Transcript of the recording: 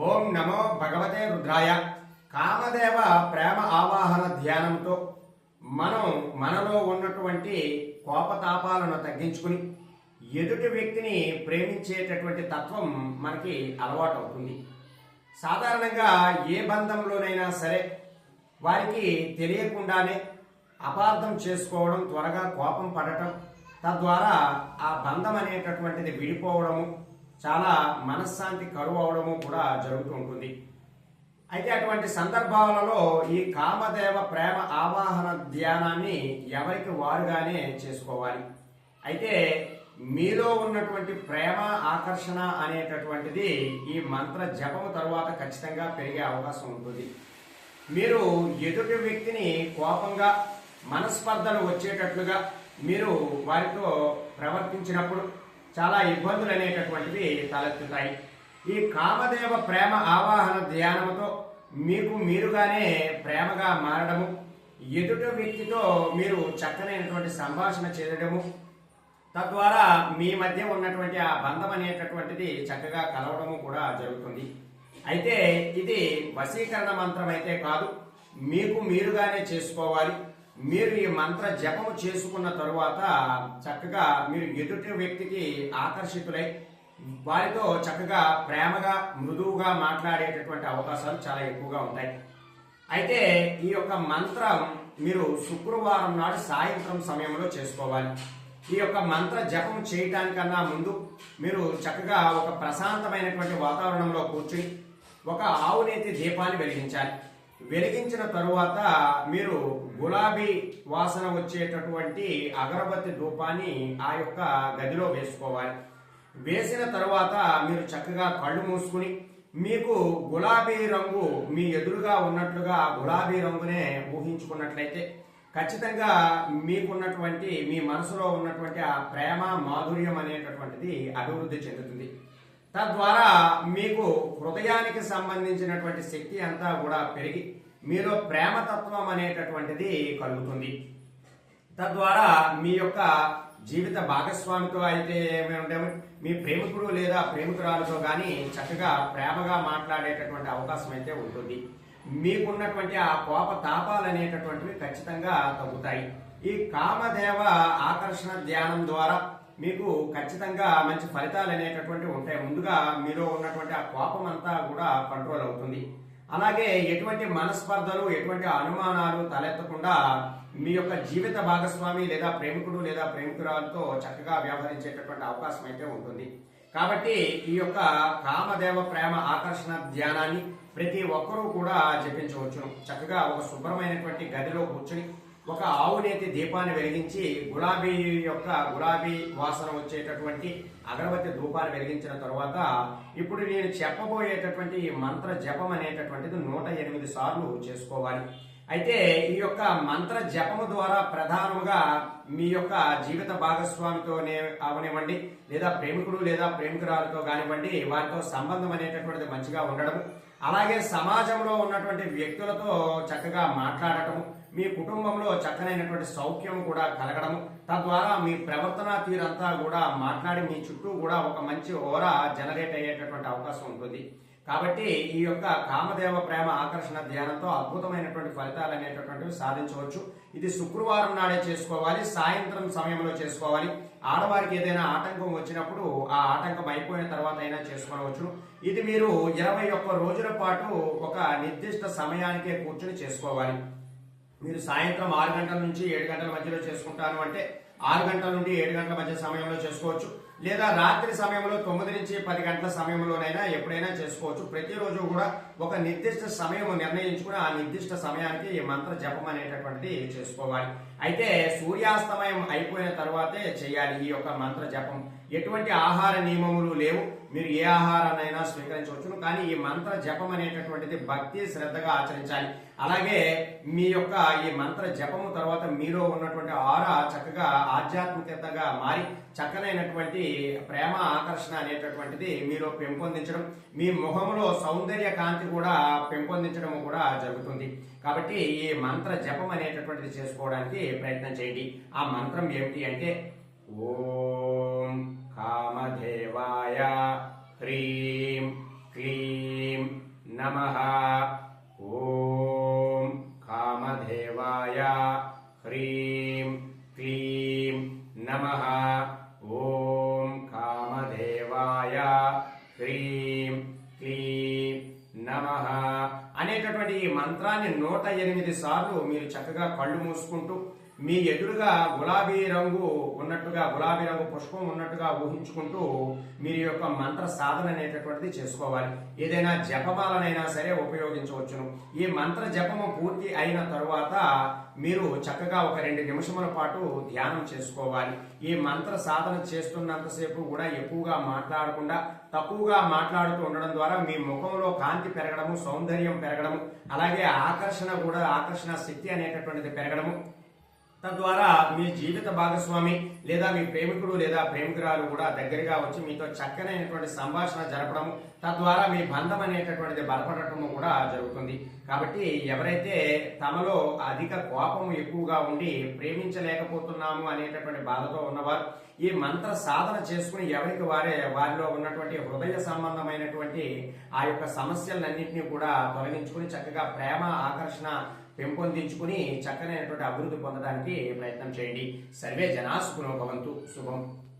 ఓం నమో భగవతే రుద్రాయ. కామదేవ ప్రేమ ఆవాహన ధ్యానంతో మనం మనలో ఉన్నటువంటి కోపతాపాలను తగ్గించుకుని ఎదుటి వ్యక్తిని ప్రేమించేటటువంటి తత్వం మనకి అలవాటు అవుతుంది. సాధారణంగా ఏ బంధంలోనైనా సరే వారికి తెలియకుండానే అపార్థం చేసుకోవడం, త్వరగా కోపం పడటం, తద్వారా ఆ బంధం అనేటటువంటిది విడిపోవడము, చాలా మనశ్శాంతి కరువు అవడము కూడా జరుగుతూ ఉంటుంది. అయితే అటువంటి సందర్భాలలో ఈ కామదేవ ప్రేమ ఆవాహన ధ్యానాన్ని ఎవరికి వారుగానే చేసుకోవాలి. అయితే మీలో ఉన్నటువంటి ప్రేమ ఆకర్షణ అనేటటువంటిది ఈ మంత్ర జపము తరువాత ఖచ్చితంగా పెరిగే అవకాశం ఉంటుంది. మీరు ఎదుటి వ్యక్తిని కోపంగా, మనస్పర్ధలు వచ్చేటట్లుగా మీరు వారితో ప్రవర్తించినప్పుడు చాలా ఇబ్బందులు అనేటటువంటివి తలెత్తుతాయి. ఈ కామదేవ ప్రేమ ఆవాహన ధ్యానంతో మీకు మీరుగానే ప్రేమగా మారడము, ఎదుటి వ్యక్తితో మీరు చక్కనైనటువంటి సంభాషణ చేయడము, తద్వారా మీ మధ్య ఉన్నటువంటి ఆ బంధం అనేటటువంటిది చక్కగా కలవడము కూడా జరుగుతుంది. అయితే ఇది వశీకరణ మంత్రం అయితే కాదు, మీకు మీరుగానే చేసుకోవాలి. మీరు ఈ మంత్ర జపము చేసుకున్న తరువాత చక్కగా మీరు ఎదుటి వ్యక్తికి ఆకర్షితులై వారితో చక్కగా ప్రేమగా, మృదువుగా మాట్లాడేటటువంటి అవకాశాలు చాలా ఎక్కువగా ఉంటాయి. అయితే ఈ యొక్క మంత్రం మీరు శుక్రవారం నాడు సాయంత్రం సమయంలో చేసుకోవాలి. ఈ యొక్క మంత్ర జపం చేయటానికన్నా ముందు మీరు చక్కగా ఒక ప్రశాంతమైనటువంటి వాతావరణంలో కూర్చుని ఒక ఆవునేతి దీపాన్ని వెలిగించాలి. వెలిగించిన తరువాత మీరు గులాబీ వాసన వచ్చేటటువంటి అగరబత్తి ధూపాన్ని ఆ యొక్క గదిలో వేసుకోవాలి. వేసిన తరువాత మీరు చక్కగా కళ్ళు మూసుకుని మీకు గులాబీ రంగు మీ ఎదురుగా ఉన్నట్లుగా గులాబీ రంగునే ఊహించుకున్నట్లయితే ఖచ్చితంగా మీకున్నటువంటి మీ మనసులో ఉన్నటువంటి ఆ ప్రేమ మాధుర్యం అనేటటువంటిది అభివృద్ధి చెందుతుంది. తద్వారా మీకు హృదయానికి సంబంధించినటువంటి శక్తి అంతా కూడా పెరిగి మీలో ప్రేమతత్వం అనేటటువంటిది కలుగుతుంది. తద్వారా మీ యొక్క జీవిత భాగస్వామితో అయితే మీ ప్రేమికుడు లేదా ప్రేమికురాలతో కానీ చక్కగా ప్రేమగా మాట్లాడేటటువంటి అవకాశం అయితే ఉంటుంది. మీకున్నటువంటి ఆ కోప తాపాలు అనేటటువంటివి ఖచ్చితంగా తగ్గుతాయి. ఈ కామదేవ ఆకర్షణ ధ్యానం ద్వారా మీకు ఖచ్చితంగా మంచి ఫలితాలు అనేటటువంటివి ఉంటాయి. ముందుగా మీలో ఉన్నటువంటి ఆ కోపం అంతా కూడా కంట్రోల్ అవుతుంది. అలాగే ఎటువంటి మనస్పర్ధలు, ఎటువంటి అనుమానాలు తలెత్తకుండా మీ యొక్క జీవిత భాగస్వామి లేదా ప్రేమికుడు లేదా ప్రేమికురాలతో చక్కగా వ్యవహరించేటటువంటి అవకాశం అయితే ఉంటుంది. కాబట్టి ఈ యొక్క కామదేవ ప్రేమ ఆకర్షణ ధ్యానాన్ని ప్రతి ఒక్కరూ కూడా జపించవచ్చును. చక్కగా ఒక శుభ్రమైనటువంటి గదిలో కూర్చుని ఒక ఆవునేతి దీపాన్ని వెలిగించి గులాబీ వాసన వచ్చేటటువంటి అగరబత్తి ధూపాన్ని వెలిగించిన తరువాత ఇప్పుడు నేను చెప్పబోయేటటువంటి మంత్ర జపం అనేటటువంటిది 108 సార్లు చేసుకోవాలి. అయితే ఈ యొక్క మంత్ర జపము ద్వారా ప్రధానముగా మీ యొక్క జీవిత భాగస్వామితోనే అవనివ్వండి, లేదా ప్రేమికుడు లేదా ప్రేమికురాలతో కానివ్వండి, వారితో సంబంధం అనేటటువంటిది మంచిగా ఉండడము, అలాగే సమాజంలో ఉన్నటువంటి వ్యక్తులతో చక్కగా మాట్లాడటము, మీ కుటుంబంలో చక్కనైనటువంటి సౌఖ్యం కూడా కలగడము, తద్వారా మీ ప్రవర్తన తీరంతా కూడా మాట్లాడి మీ చుట్టూ కూడా ఒక మంచి ఓరా జనరేట్ అయ్యేటటువంటి అవకాశం ఉంటుంది. కాబట్టి ఈ యొక్క కామదేవ ప్రేమ ఆకర్షణ ధ్యానంతో అద్భుతమైనటువంటి ఫలితాలు అనేటటువంటివి సాధించవచ్చు. ఇది శుక్రవారం నాడే చేసుకోవాలి, సాయంత్రం సమయంలో చేసుకోవాలి. ఆడవారికి ఏదైనా ఆటంకం వచ్చినప్పుడు ఆ ఆటంకం అయిపోయిన తర్వాత అయినా చేసుకోవచ్చు. ఇది మీరు 21 రోజుల పాటు ఒక నిర్దిష్ట సమయానికే కూర్చుని చేసుకోవాలి. మీరు సాయంత్రం 6 గంటల నుంచి 7 గంటల మధ్యలో చేసుకుంటాను అంటే 6 గంటల నుండి 7 గంటల మధ్య సమయంలో చేసుకోవచ్చు. లేదా రాత్రి సమయంలో 9 నుంచి 10 గంటల సమయంలోనైనా ఎప్పుడైనా చేసుకోవచ్చు. ప్రతిరోజు కూడా ఒక నిర్దిష్ట సమయం నిర్ణయించుకుని ఆ నిర్దిష్ట సమయానికి ఈ మంత్ర జపం అనేటటువంటిది చేసుకోవాలి. అయితే సూర్యాస్తమయం అయిపోయిన తర్వాతే చేయాలి ఈ యొక్క మంత్ర జపం. ఎటువంటి ఆహార నియమములు లేవు, మీరు ఏ ఆహారాన్నైనా స్వీకరించవచ్చును. కానీ ఈ మంత్ర జపం అనేటటువంటిది భక్తి శ్రద్ధగా ఆచరించాలి. అలాగే మీ యొక్క ఈ మంత్ర జపము తర్వాత మీలో ఉన్నటువంటి ఆరా చక్కగా ఆధ్యాత్మికతగా మారి చక్కనైనటువంటి ప్రేమ ఆకర్షణ అనేటటువంటిది మీలో పెంపొందించడం, మీ ముఖంలో సౌందర్య కాంతి కూడా పెంపొందించడం కూడా జరుగుతుంది. కాబట్టి ఈ మంత్ర జపం అనేటటువంటిది చేసుకోవడానికి ప్రయత్నం చేయండి. ఆ మంత్రం ఏమిటి అంటే ఓం కామదేవాయ హ్రీం క్లీం నమః. ఓం కామదేవాయ హ్రీం క్లీం నమః. ఓం కామదేవాయ హ్రీం క్లీం నమః అనేటటువంటి ఈ మంత్రాన్ని 108 సార్లు మీరు చక్కగా కళ్ళు మూసుకుంటూ మీ ఎదురుగా గులాబీ రంగు పుష్పం ఉన్నట్టుగా ఊహించుకుంటూ మీరు యొక్క మంత్ర సాధన అనేటటువంటిది చేసుకోవాలి. ఏదైనా జపమాలనైనా సరే ఉపయోగించవచ్చును. ఈ మంత్ర జపము పూర్తి అయిన తరువాత మీరు చక్కగా ఒక 2 నిమిషముల పాటు ధ్యానం చేసుకోవాలి. ఈ మంత్ర సాధన చేస్తున్నంతసేపు కూడా ఎక్కువగా మాట్లాడకుండా తక్కువగా మాట్లాడుతూ ఉండడం ద్వారా మీ ముఖంలో కాంతి పెరగడము, సౌందర్యం పెరగడము, అలాగే ఆకర్షణ శక్తి అనేటటువంటిది పెరగడము, తద్వారా మీ జీవిత భాగస్వామి లేదా మీ ప్రేమికుడు లేదా ప్రేమికురాలు కూడా దగ్గరగా వచ్చి మీతో చక్కనైనటువంటి సంభాషణ జరపడము, తద్వారా మీ బంధం అనేటటువంటిది బలపడటము కూడా జరుగుతుంది. కాబట్టి ఎవరైతే తమలో అధిక కోపము ఎక్కువగా ఉండి ప్రేమించలేకపోతున్నాము అనేటటువంటి బాధతో ఉన్నవారు ఈ మంత్ర సాధన చేసుకుని ఎవరికి వారిలో ఉన్నటువంటి హృదయ సంబంధమైనటువంటి ఆ యొక్క సమస్యలన్నింటినీ కూడా తొలగించుకుని చక్కగా ప్రేమ ఆకర్షణ పెంపొందించుకుని చక్కనైనటువంటి అభివృద్ధి పొందడానికి ప్రయత్నం చేయండి. సర్వే జనా సుఖినో భవంతు. శుభం.